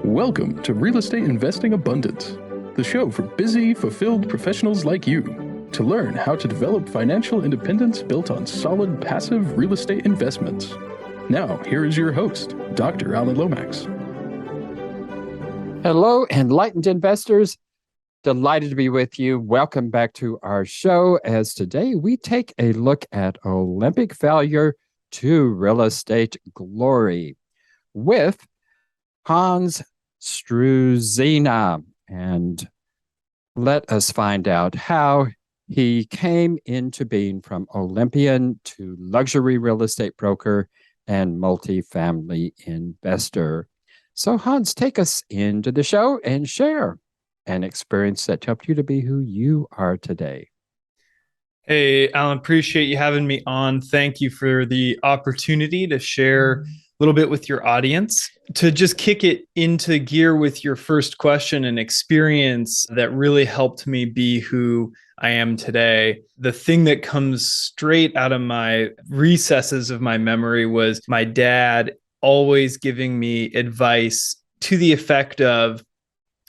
Welcome to Real Estate Investing Abundance, the show for busy, fulfilled professionals like you to learn how to develop financial independence built on solid, passive real estate investments. Now, here is your host, Dr. Alan Lomax. Hello, enlightened investors. Delighted to be with you. Welcome back to our show, as today we take a look at Olympic failure to real estate glory with Hans Struzyna. And let us find out how he came into being from Olympian to luxury real estate broker and multifamily investor. So Hans, take us into the show and share an experience that helped you to be who you are today. Hey, Alan, appreciate you having me on. Thank you for the opportunity to share a little bit with your audience. To just kick it into gear with your first question, an experience that really helped me be who I am today. The thing that comes straight out of my recesses of my memory was my dad always giving me advice to the effect of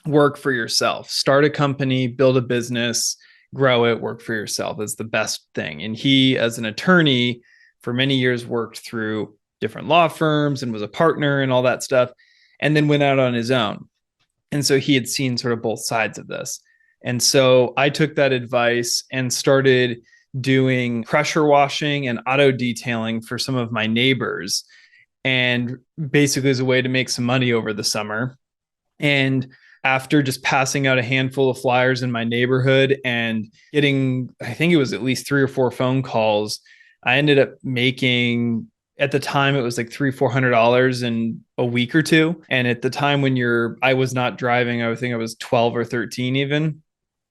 work for yourself, start a company, build a business, grow it, work for yourself is the best thing. And he, as an attorney, for many years worked through different law firms and was a partner and all that stuff, and then went out on his own. And so he had seen sort of both sides of this. And so I took that advice and started doing pressure washing and auto detailing for some of my neighbors, and basically as a way to make some money over the summer. And after just passing out a handful of flyers in my neighborhood and getting, I think it was at least 3 or 4 phone calls, I ended up making, at the time, it was like $300-400 in a week or two. And at the time when I was not driving, I think I was 12 or 13 even.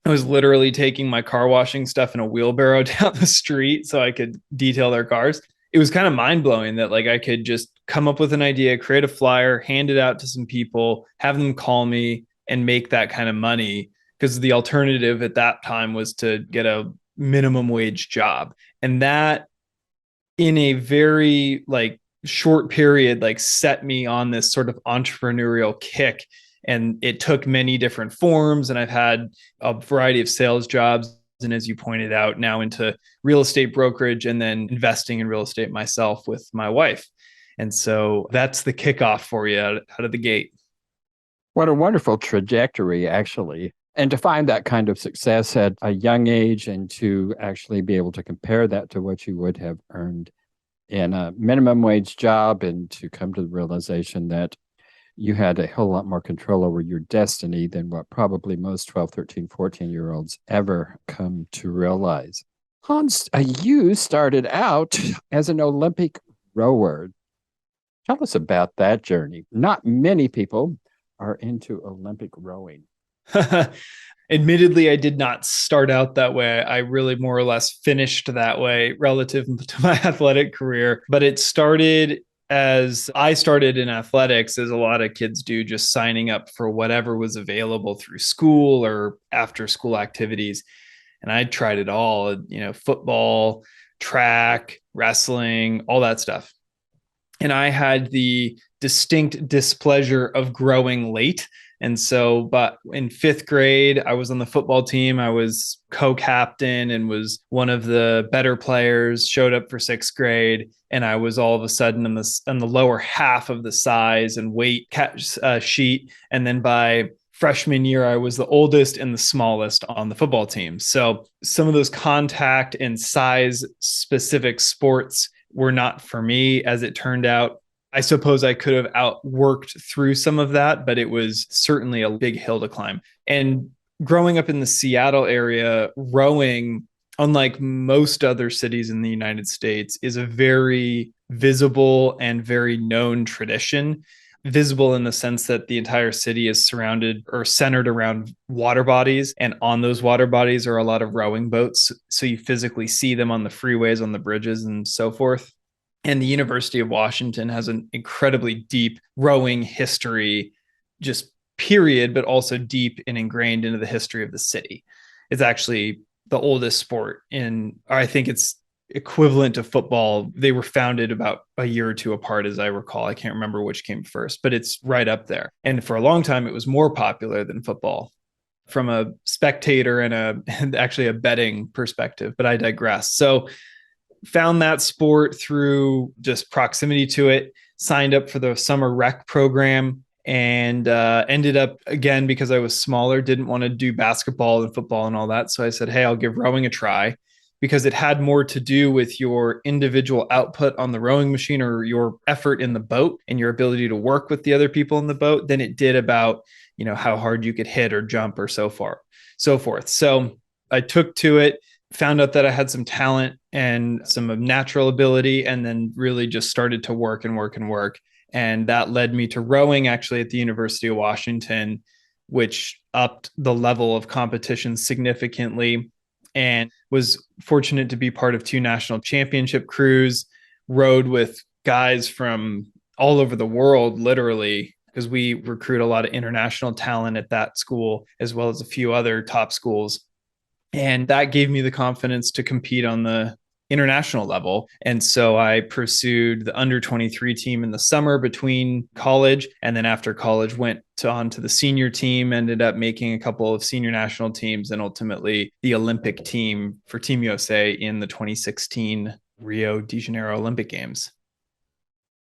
I was literally taking my car washing stuff in a wheelbarrow down the street so I could detail their cars. It was kind of mind blowing that I could just come up with an idea, create a flyer, hand it out to some people, have them call me and make that kind of money, because the alternative at that time was to get a minimum wage job. And that, in a very short period, set me on this sort of entrepreneurial kick. And it took many different forms. And I've had a variety of sales jobs. And as you pointed out, now into real estate brokerage and then investing in real estate myself with my wife. And so that's the kickoff for you out of the gate. What a wonderful trajectory, actually. And to find that kind of success at a young age and to actually be able to compare that to what you would have earned in a minimum wage job, and to come to the realization that you had a whole lot more control over your destiny than what probably most 12, 13, 14-year-olds ever come to realize. Hans, you started out as an Olympic rower. Tell us about that journey. Not many people are into Olympic rowing. Admittedly, I did not start out that way. I really more or less finished that way relative to my athletic career. But it started as I started in athletics, as a lot of kids do, just signing up for whatever was available through school or after school activities. And I tried it all, football, track, wrestling, all that stuff. And I had the distinct displeasure of growing late. And so, but in 5th grade, I was on the football team. I was co-captain and was one of the better players, showed up for 6th grade. And I was all of a sudden in the lower half of the size and weight sheet. And then by freshman year, I was the oldest and the smallest on the football team. So some of those contact and size specific sports were not for me, as it turned out. I suppose I could have outworked through some of that, but it was certainly a big hill to climb. And growing up in the Seattle area, rowing, unlike most other cities in the United States, is a very visible and very known tradition. Visible in the sense that the entire city is surrounded or centered around water bodies. And on those water bodies are a lot of rowing boats. So you physically see them on the freeways, on the bridges, and so forth. And the University of Washington has an incredibly deep rowing history, just period, but also deep and ingrained into the history of the city. It's actually the oldest sport I think it's equivalent to football. They were founded about a year or two apart, as I recall. I can't remember which came first, but it's right up there. And for a long time, it was more popular than football from a spectator and actually a betting perspective, but I digress. So found that sport through just proximity to it, signed up for the summer rec program, and ended up, again, because I was smaller, didn't want to do basketball and football and all that. So I said, hey, I'll give rowing a try, because it had more to do with your individual output on the rowing machine or your effort in the boat and your ability to work with the other people in the boat than it did about, how hard you could hit or jump or so forth. So I took to it, found out that I had some talent and some natural ability, and then really just started to work and work and work. And that led me to rowing actually at the University of Washington, which upped the level of competition significantly, and was fortunate to be part of 2 national championship crews, rowed with guys from all over the world, literally, because we recruit a lot of international talent at that school, as well as a few other top schools. And that gave me the confidence to compete on the international level. And so I pursued the under 23 team in the summer between college. And then after college, went on to the senior team, ended up making a couple of senior national teams, and ultimately the Olympic team for Team USA in the 2016 Rio de Janeiro Olympic Games.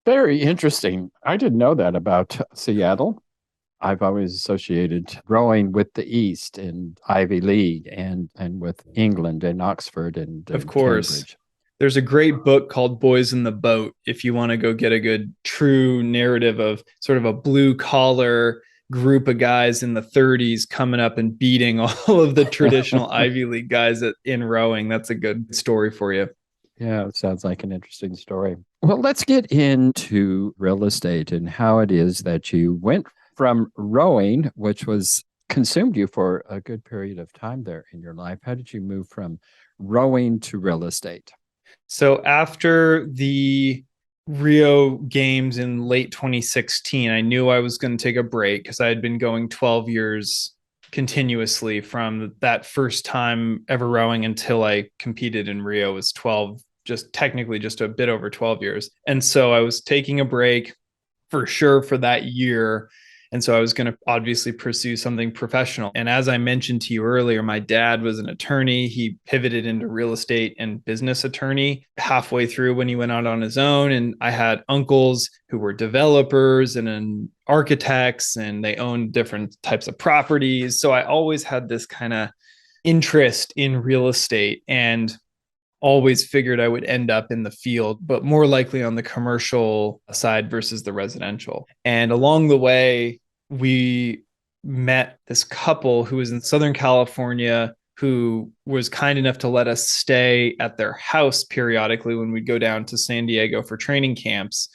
Very interesting. I didn't know that about Seattle. I've always associated rowing with the East and Ivy League and with England and Oxford and of course. Cambridge. There's a great book called Boys in the Boat, if you want to go get a good true narrative of sort of a blue collar group of guys in the 30s coming up and beating all of the traditional Ivy League guys in rowing. That's a good story for you. Yeah, it sounds like an interesting story. Well, let's get into real estate and how it is that you went from rowing, which was consumed you for a good period of time there in your life. How did you move from rowing to real estate? So after the Rio Games in late 2016, I knew I was going to take a break because I had been going 12 years continuously from that first time ever rowing until I competed in Rio. Was 12, just technically just a bit over 12 years. And so I was taking a break for sure for that year. And so I was going to obviously pursue something professional. And as I mentioned to you earlier, my dad was an attorney. He pivoted into real estate and business attorney halfway through when he went out on his own. And I had uncles who were developers and architects, and they owned different types of properties. So I always had this kind of interest in real estate and always figured I would end up in the field, but more likely on the commercial side versus the residential. And along the way, we met this couple who was in Southern California, who was kind enough to let us stay at their house periodically when we'd go down to San Diego for training camps.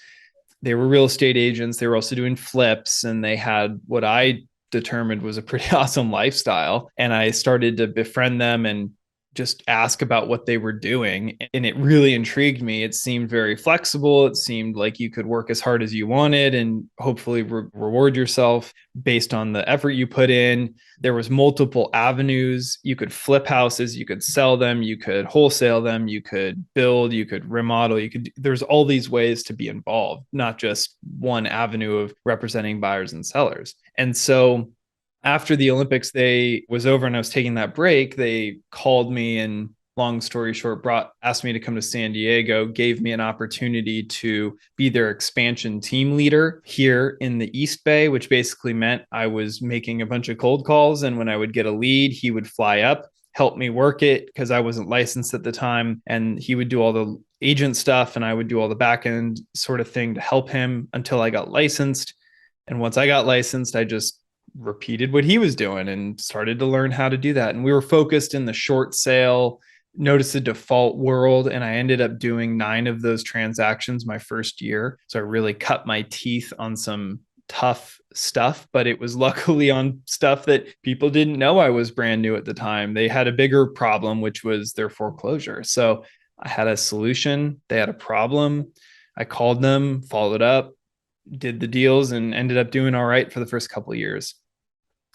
They were real estate agents. They were also doing flips, and they had what I determined was a pretty awesome lifestyle. And I started to befriend them and just ask about what they were doing. And it really intrigued me. It seemed very flexible. It seemed like you could work as hard as you wanted and hopefully reward yourself based on the effort you put in. There was multiple avenues. You could flip houses, you could sell them, you could wholesale them, you could build, you could remodel, there's all these ways to be involved, not just one avenue of representing buyers and sellers. And so after the Olympics was over and I was taking that break, they called me and, long story short, asked me to come to San Diego, gave me an opportunity to be their expansion team leader here in the East Bay, which basically meant I was making a bunch of cold calls. And when I would get a lead, he would fly up, help me work it because I wasn't licensed at the time. And he would do all the agent stuff and I would do all the back end sort of thing to help him until I got licensed. And once I got licensed, I just repeated what he was doing and started to learn how to do that. And we were focused in the short sale, notice the default world. And I ended up doing 9 of those transactions my first year. So I really cut my teeth on some tough stuff, but it was luckily on stuff that people didn't know I was brand new at the time. They had a bigger problem, which was their foreclosure. So I had a solution. They had a problem. I called them, followed up, did the deals, and ended up doing all right for the first couple of years.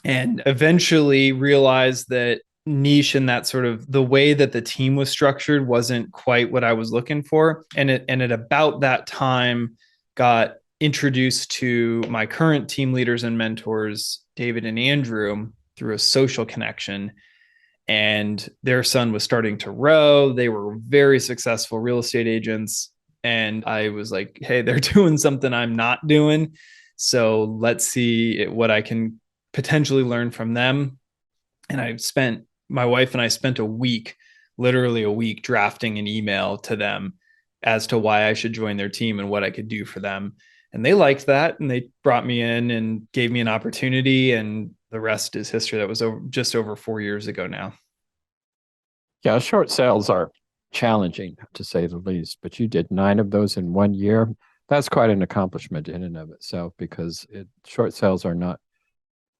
And eventually realized that niche in that sort of the way that the team was structured wasn't quite what I was looking for. And at about that time got introduced to my current team leaders and mentors, David and Andrew, through a social connection. And their son was starting to row. They were very successful real estate agents. And I was like, hey, they're doing something I'm not doing. So let's see what I can potentially learn from them. And my wife and I spent a week, literally a week, drafting an email to them as to why I should join their team and what I could do for them. And they liked that. And they brought me in and gave me an opportunity. And the rest is history. That was just over 4 years ago now. Yeah, short sales are challenging, to say the least, but you did 9 of those in 1 year. That's quite an accomplishment in and of itself, because short sales are not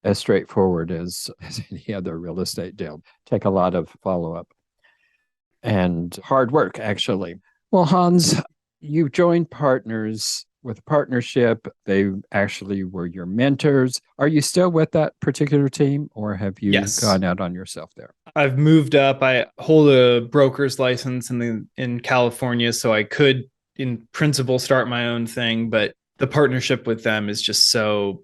as straightforward as any other real estate deal. Take a lot of follow-up and hard work, actually. Well, Hans, you joined partners with a partnership. They actually were your mentors. Are you still with that particular team, or have you gone out on yourself there? I've moved up. I hold a broker's license in California, so I could, in principle, start my own thing, but the partnership with them is just so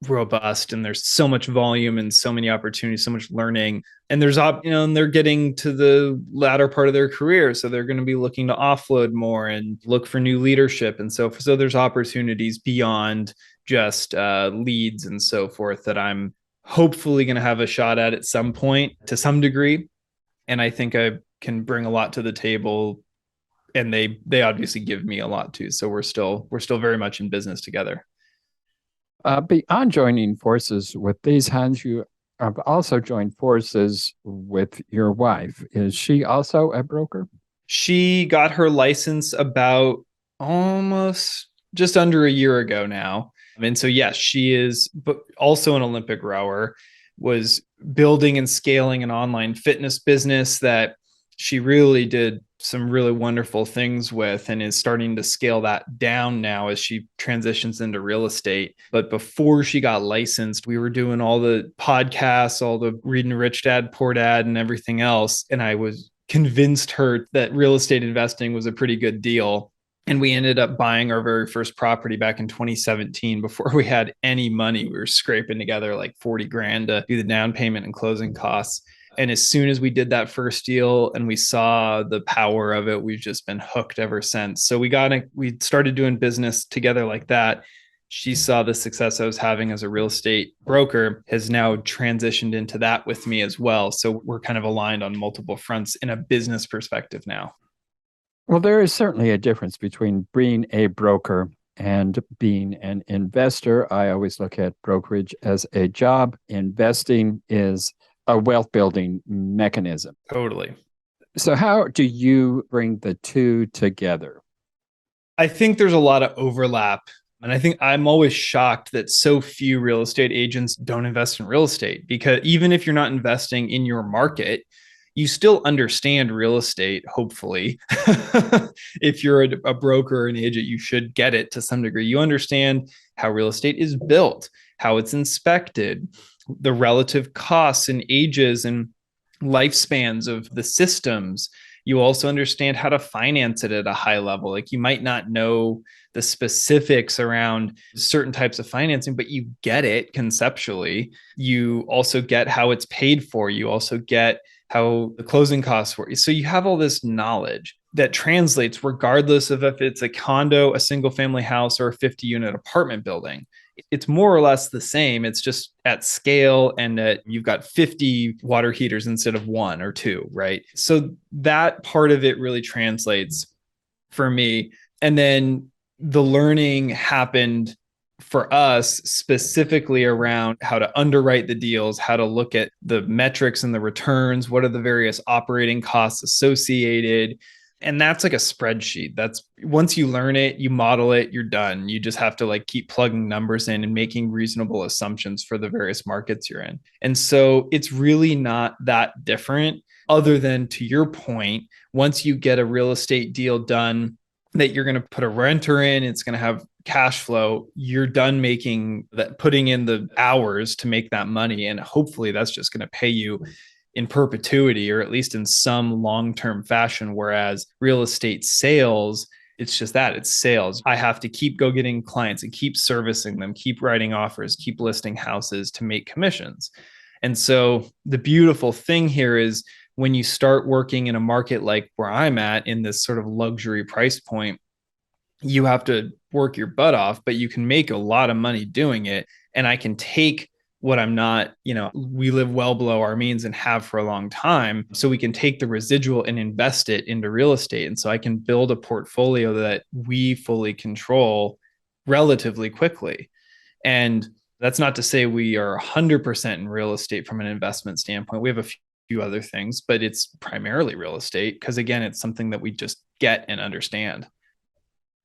robust, and there's so much volume and so many opportunities, so much learning. And and they're getting to the latter part of their career, so they're going to be looking to offload more and look for new leadership. And so there's opportunities beyond just leads and so forth that I'm hopefully going to have a shot at some point to some degree. And I think I can bring a lot to the table, and they obviously give me a lot too. So we're still very much in business together. Beyond joining forces with these, Hans, you have also joined forces with your wife. Is she also a broker? She got her license about almost just under a year ago now. And so, yes, she is, but also an Olympic rower, was building and scaling an online fitness business that she really did some really wonderful things with, and is starting to scale that down now as she transitions into real estate. But before she got licensed, we were doing all the podcasts, all the Reading Rich Dad, Poor Dad, and everything else. And I was convinced her that real estate investing was a pretty good deal. And we ended up buying our very first property back in 2017 before we had any money. We were scraping together like 40 grand to do the down payment and closing costs. And as soon as we did that first deal and we saw the power of it, we've just been hooked ever since. So we started doing business together like that. She saw the success I was having as a real estate broker, has now transitioned into that with me as well. So we're kind of aligned on multiple fronts in a business perspective now. Well, there is certainly a difference between being a broker and being an investor. I always look at brokerage as a job. Investing is a wealth building mechanism. Totally. So how do you bring the two together? I think there's a lot of overlap. And I think I'm always shocked that so few real estate agents don't invest in real estate, because even if you're not investing in your market, you still understand real estate, hopefully. If you're a broker or an agent, you should get it to some degree. You understand how real estate is built, how it's inspected, the relative costs and ages and lifespans of the systems. You also understand how to finance it at a high level. Like, you might not know the specifics around certain types of financing, but you get it conceptually. You also get how it's paid for. You also get how the closing costs work. So you have all this knowledge that translates regardless of if it's a condo, a single family house, or a 50-unit apartment building. It's more or less the same. It's just at scale, and that you've got 50 water heaters instead of 1 or 2, right? So that part of it really translates for me. And then the learning happened for us specifically around how to underwrite the deals, how to look at the metrics and the returns, what are the various operating costs associated. And that's like a spreadsheet. That's, once you learn it, you model it, you're done. You just have to like keep plugging numbers in and making reasonable assumptions for the various markets you're in. And so it's really not that different, other than, to your point, once you get a real estate deal done that you're going to put a renter in, it's going to have cash flow, you're done making that, putting in the hours to make that money. And hopefully that's just going to pay you in perpetuity, or at least in some long-term fashion. Whereas real estate sales, it's just that, it's sales. I have to keep go getting clients and keep servicing them, keep writing offers, keep listing houses to make commissions. And so the beautiful thing here is when you start working in a market like where I'm at, in this sort of luxury price point, you have to work your butt off, but you can make a lot of money doing it. And I can take what I'm not, we live well below our means and have for a long time. So we can take the residual and invest it into real estate. And so I can build a portfolio that we fully control relatively quickly. And that's not to say we are 100% in real estate from an investment standpoint. We have a few other things, but it's primarily real estate because, again, it's something that we just get and understand.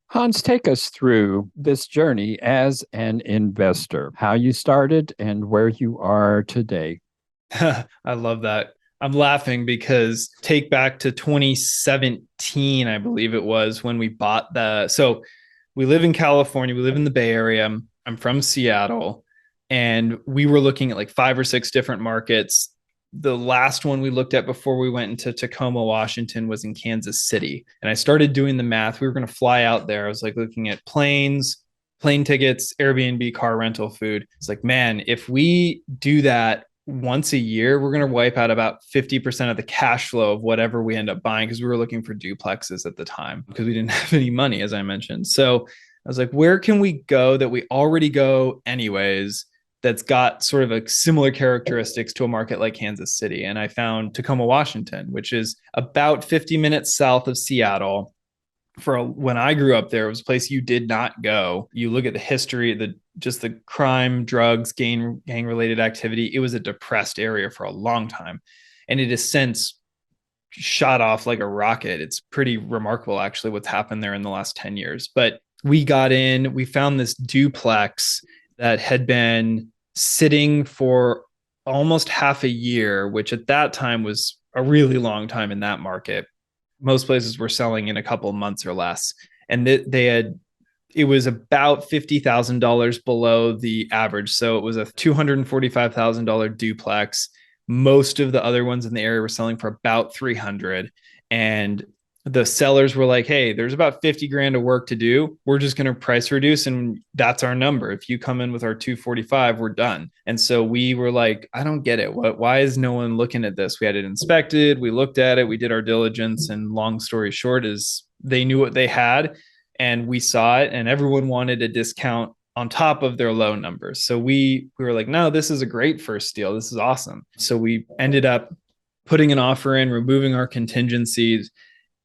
Hans, take us through this journey as an investor, how you started and where you are today. I love that. I'm laughing because take back to 2017, I believe it was, when we bought so we live in California, we live in the Bay Area. I'm from Seattle, and we were looking at like 5 or 6 different markets. The last one we looked at before we went into Tacoma, Washington, was in Kansas City. And I started doing the math. We were going to fly out there. I was like looking at plane tickets, Airbnb, car rental, food. It's like, man, if we do that once a year, we're going to wipe out about 50% of the cash flow of whatever we end up buying, because we were looking for duplexes at the time because we didn't have any money, as I mentioned. So I was like, where can we go that we already go anyways, that's got sort of a similar characteristics to a market like Kansas City? And I found Tacoma, Washington, which is about 50 minutes south of Seattle. When I grew up there, it was a place you did not go. You look at the history, the crime, drugs, gang related activity. It was a depressed area for a long time. And it has since shot off like a rocket. It's pretty remarkable, actually, what's happened there in the last 10 years. But we found this duplex that had been sitting for almost half a year, which at that time was a really long time in that market. Most places were selling in a couple of months or less. And it was about $50,000 below the average. So it was a $245,000 duplex. Most of the other ones in the area were selling for about $300,000. And the sellers were like, hey, there's about 50 grand of work to do. We're just going to price reduce, and that's our number. If you come in with our 245, we're done. And so we were like, I don't get it. Why is no one looking at this? We had it inspected. We looked at it. We did our diligence. And long story short is they knew what they had, and we saw it, and everyone wanted a discount on top of their low numbers. So we were like, no, this is a great first deal. This is awesome. So we ended up putting an offer in, removing our contingencies.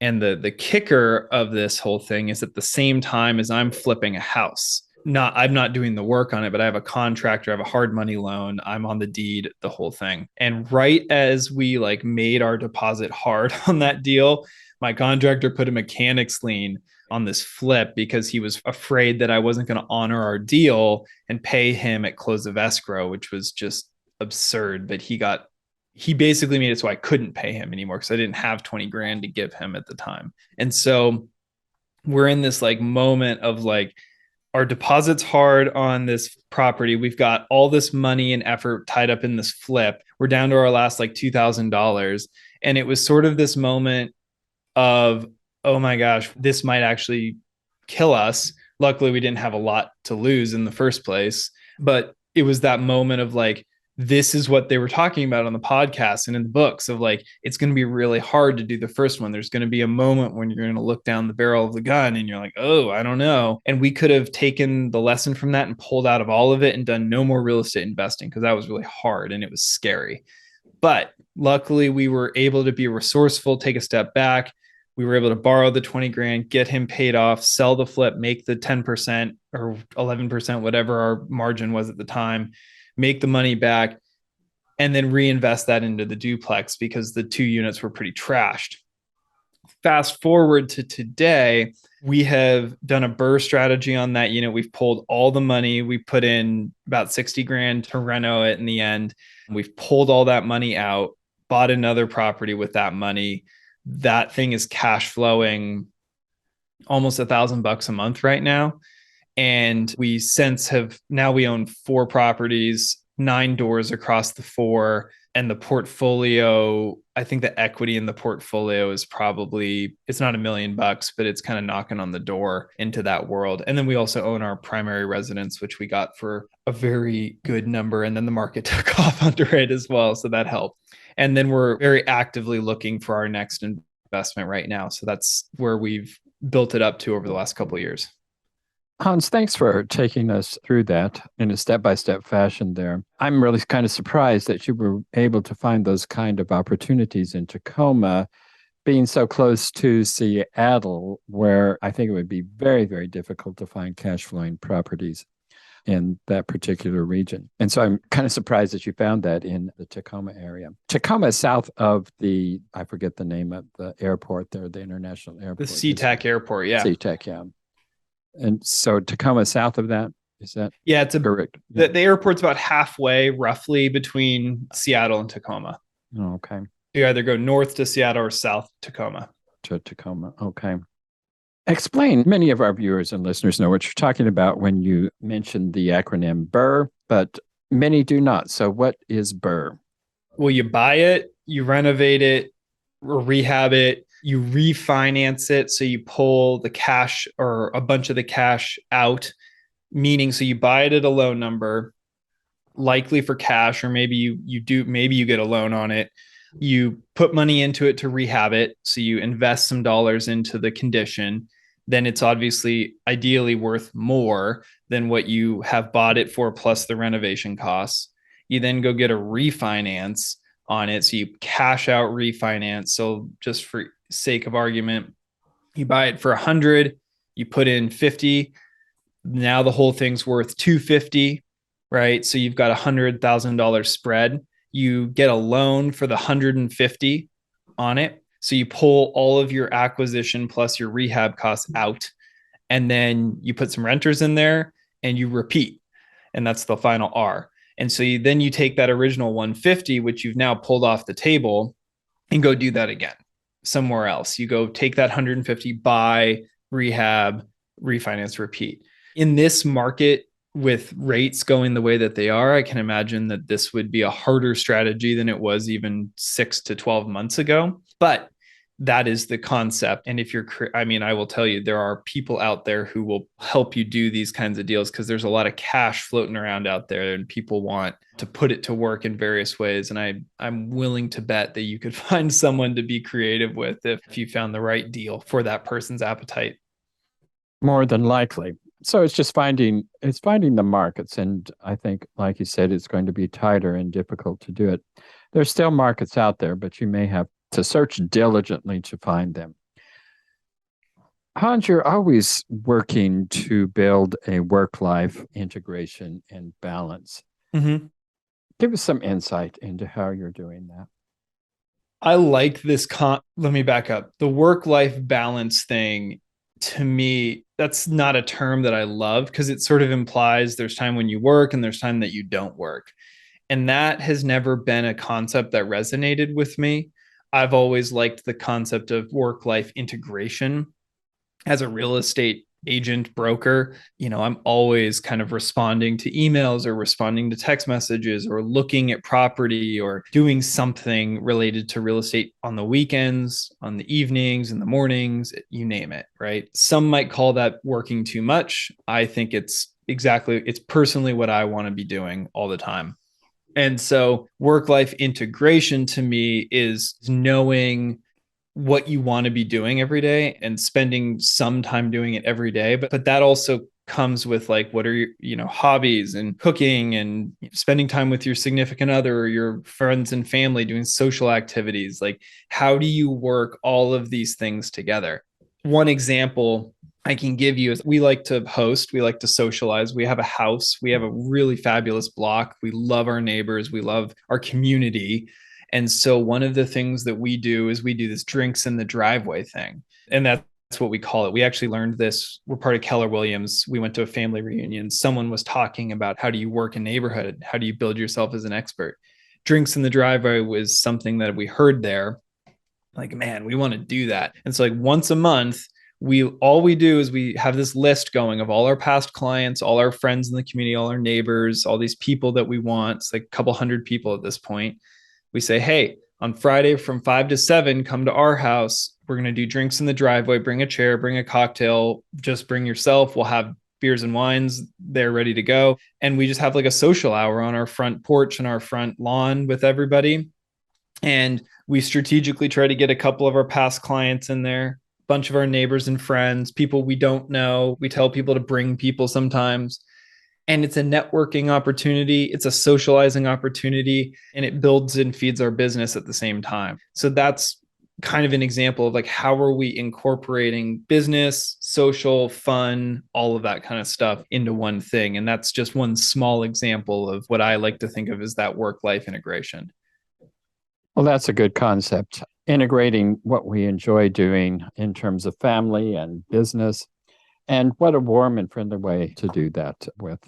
And the kicker of this whole thing is at the same time as I'm flipping a house. I'm not doing the work on it, but I have a contractor, I have a hard money loan, I'm on the deed, the whole thing. And right as we made our deposit hard on that deal, my contractor put a mechanics lien on this flip because he was afraid that I wasn't going to honor our deal and pay him at close of escrow, which was just absurd. But he basically made it so I couldn't pay him anymore because I didn't have 20 grand to give him at the time. And so we're in this moment of our deposit's hard on this property. We've got all this money and effort tied up in this flip. We're down to our last $2,000. And it was sort of this moment of, oh my gosh, this might actually kill us. Luckily, we didn't have a lot to lose in the first place. But it was that moment of this is what they were talking about on the podcast and in the books of it's going to be really hard to do the first one. There's going to be a moment when you're going to look down the barrel of the gun and you're like, oh, I don't know. And we could have taken the lesson from that and pulled out of all of it and done no more real estate investing because that was really hard and it was scary. But luckily we were able to be resourceful, take a step back. We were able to borrow the 20 grand, get him paid off, sell the flip, make the 10% or 11%, whatever our margin was at the time, make the money back, and then reinvest that into the duplex because the 2 units were pretty trashed. Fast forward to today, we have done a BRRRR strategy on that unit. We've pulled all the money. We put in about 60 grand to reno it in the end. We've pulled all that money out, bought another property with that money. That thing is cash flowing almost $1,000 a month right now. And we own 4 properties, 9 doors across the 4. And the portfolio, I think the equity in the portfolio is probably, it's not $1 million, but it's kind of knocking on the door into that world. And then we also own our primary residence, which we got for a very good number. And then the market took off under it as well. So that helped. And then we're very actively looking for our next investment right now. So that's where we've built it up to over the last couple of years. Hans, thanks for taking us through that in a step-by-step fashion there. I'm really kind of surprised that you were able to find those kind of opportunities in Tacoma, being so close to Seattle, where I think it would be very, very difficult to find cash flowing properties in that particular region. And so I'm kind of surprised that you found that in the Tacoma area. Tacoma is south of the, I forget the name of the airport there, the international airport. The SeaTac Airport, yeah. SeaTac, yeah. And so Tacoma south of that, is that it's correct? The airport's about halfway roughly between Seattle and Tacoma. Oh, okay. You either go north to Seattle or south Tacoma. To Tacoma, okay. Explain, many of our viewers and listeners know what you're talking about when you mention the acronym BRRRR, but many do not. So what is BRRRR? Well, you buy it, you renovate it, or rehab it, you refinance it. So you pull the cash or a bunch of the cash out, meaning, so you buy it at a low number, likely for cash, or maybe you get a loan on it. You put money into it to rehab it. So you invest some dollars into the condition. Then it's obviously ideally worth more than what you have bought it for, plus the renovation costs. You then go get a refinance on it. So you cash out refinance. So just for sake of argument, you buy it for 100, you put in 50. Now the whole thing's worth 250, right? So you've got $100,000 spread. You get a loan for the 150 on it. So you pull all of your acquisition plus your rehab costs out, and then you put some renters in there and you repeat. And that's the final R. And so then you take that original 150, which you've now pulled off the table, and go do that again somewhere else. You go take that 150, buy, rehab, refinance, repeat. In this market, with rates going the way that they are, I can imagine that this would be a harder strategy than it was even 6 to 12 months ago. But that is the concept. And if you're, I will tell you, there are people out there who will help you do these kinds of deals because there's a lot of cash floating around out there and people want to put it to work in various ways. And I'm willing to bet that you could find someone to be creative with if you found the right deal for that person's appetite. More than likely. So it's just finding the markets. And I think, like you said, it's going to be tighter and difficult to do it. There's still markets out there, but you may have to search diligently to find them. Hans, you're always working to build a work-life integration and balance. Mm-hmm. Give us some insight into how you're doing that. I like this. Let me back up. The work-life balance thing, to me, that's not a term that I love because it sort of implies there's time when you work and there's time that you don't work. And that has never been a concept that resonated with me. I've always liked the concept of work-life integration. As a real estate agent broker, I'm always kind of responding to emails or responding to text messages or looking at property or doing something related to real estate on the weekends, on the evenings, in the mornings, you name it, right? Some might call that working too much. I think it's personally what I want to be doing all the time. And so work-life integration to me is knowing what you want to be doing every day and spending some time doing it every day. But that also comes with like, what are your, hobbies and cooking and spending time with your significant other or your friends and family, doing social activities. Like, how do you work all of these things together? One example I can give you is we like to host, we like to socialize. We have a house, we have a really fabulous block. We love our neighbors, we love our community. And so one of the things that we do is we do this drinks in the driveway thing. And that's what we call it. We actually learned this. We're part of Keller Williams. We went to a family reunion. Someone was talking about how do you work a neighborhood? How do you build yourself as an expert? Drinks in the driveway was something that we heard there. Like, man, we want to do that. And so like once a month, all we do is we have this list going of all our past clients, all our friends in the community, all our neighbors, all these people that we want. It's like a couple hundred people at this point. We say, hey, on Friday from 5 to 7, come to our house. We're going to do drinks in the driveway. Bring a chair, bring a cocktail, just bring yourself. We'll have beers and wines there ready to go. And we just have like a social hour on our front porch and our front lawn with everybody. And we strategically try to get a couple of our past clients in there, a bunch of our neighbors and friends, people we don't know. We tell people to bring people sometimes. And it's a networking opportunity. It's a socializing opportunity, and it builds and feeds our business at the same time. So that's kind of an example of like, how are we incorporating business, social, fun, all of that kind of stuff into one thing? And that's just one small example of what I like to think of as that work-life integration. Well, that's a good concept. Integrating what we enjoy doing in terms of family and business. And what a warm and friendly way to do that with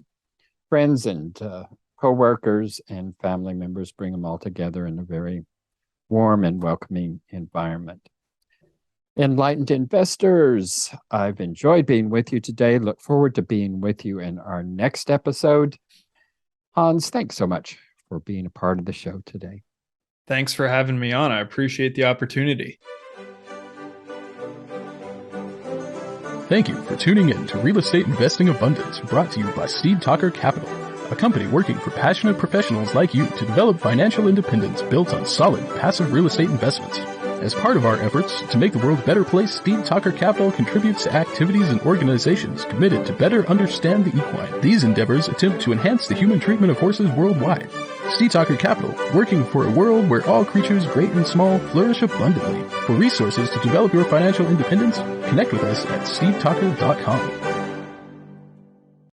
friends and coworkers and family members. Bring them all together in a very warm and welcoming environment. Enlightened investors, I've enjoyed being with you today. Look forward to being with you in our next episode. Hans, thanks so much for being a part of the show today. Thanks for having me on. I appreciate the opportunity. Thank you for tuning in to Real Estate Investing Abundance, brought to you by Steve Talker Capital, a company working for passionate professionals like you to develop financial independence built on solid, passive real estate investments. As part of our efforts to make the world a better place, Steve Talker Capital contributes to activities and organizations committed to better understand the equine. These endeavors attempt to enhance the human treatment of horses worldwide. Steve Talker Capital, working for a world where all creatures, great and small, flourish abundantly. For resources to develop your financial independence, connect with us at stevetalker.com.